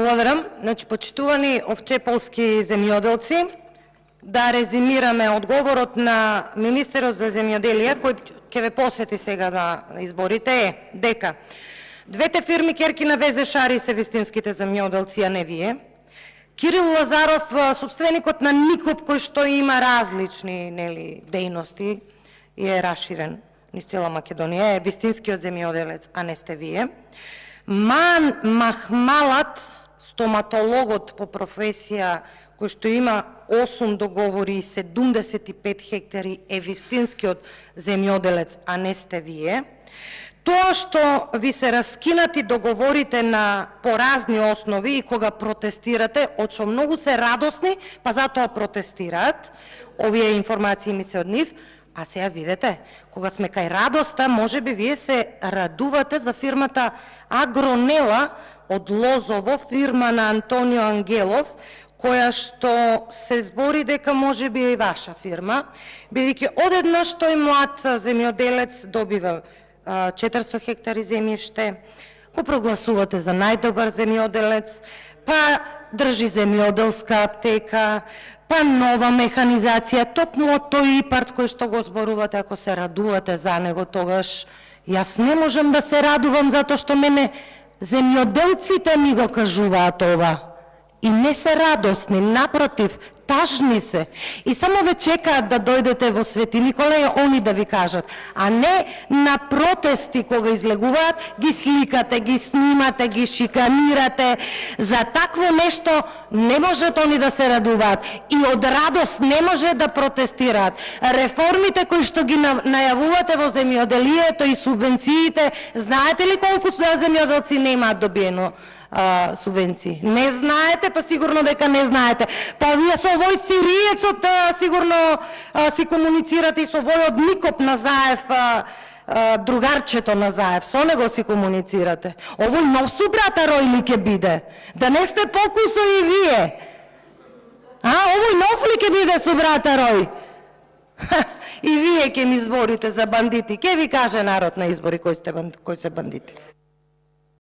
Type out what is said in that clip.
Благодарам. Значи, почитувани овчеполски земјоделци, да резимираме одговорот на министерот за земјоделие, кој ќе ве посети сега на изборите, е дека двете фирми ќерки на ВЗ Шари се вистинските земјоделци, а не вие. Кирил Лазаров, собственикот на Никоп, кој што има различни дејности и е раширен низ цела Македонија, е вистинскиот земјоделец, а не сте вие. Ман Махмалат, стоматологот по професија, кој што има 8 договори и 75 хектари, е вистинскиот земјоделец, а не сте вие. Тоа што ви се раскинати договорите на поразни основи и кога протестирате, од што многу се радосни, па затоа протестираат, овие информации ми се од нив, а сега видете, кога сме кај радоста, може би вие се радувате за фирмата Агронела од Лозово, фирма на Антонио Ангелов, која што се збори дека може би е и ваша фирма, бидејќи одеднаш тој млад земјоделец добива 400 хектари земјиште, го прогласувате за најдобар земјоделец, па држи земјоделска аптека, па нова механизација, токму од тој ИПАРД кој што го зборувате, ако се радувате за него, тогаш јас не можам да се радувам затоа што мене земјоделците ми го кажуваат ова. И не се радосни, напротив, тажни се. И само ве чекаат да дојдете во Свети Никола и они да ви кажат. А не на протести кога излегуваат, ги сликате, ги снимате, ги шиканирате. За такво нешто не можат они да се радуваат. И од радост не може да протестираат. Реформите кои што ги најавувате во земјоделието и субвенциите, знаете ли колку земјоделци немаат добиено субвенции? Не знаете, па сигурно дека не знаете. Па вие со овој сириецот сигурно си комуницирате и со овој од Никоп на Заев, другарчето на Заев, со него си комуницирате. Овој нов субрата рој ли ќе биде? Да не сте покусо и вие? Овој нов ли ќе биде субрата рој? И вие ќе ми изборите за бандити. Ке ви каже народ на избори кои се бандити.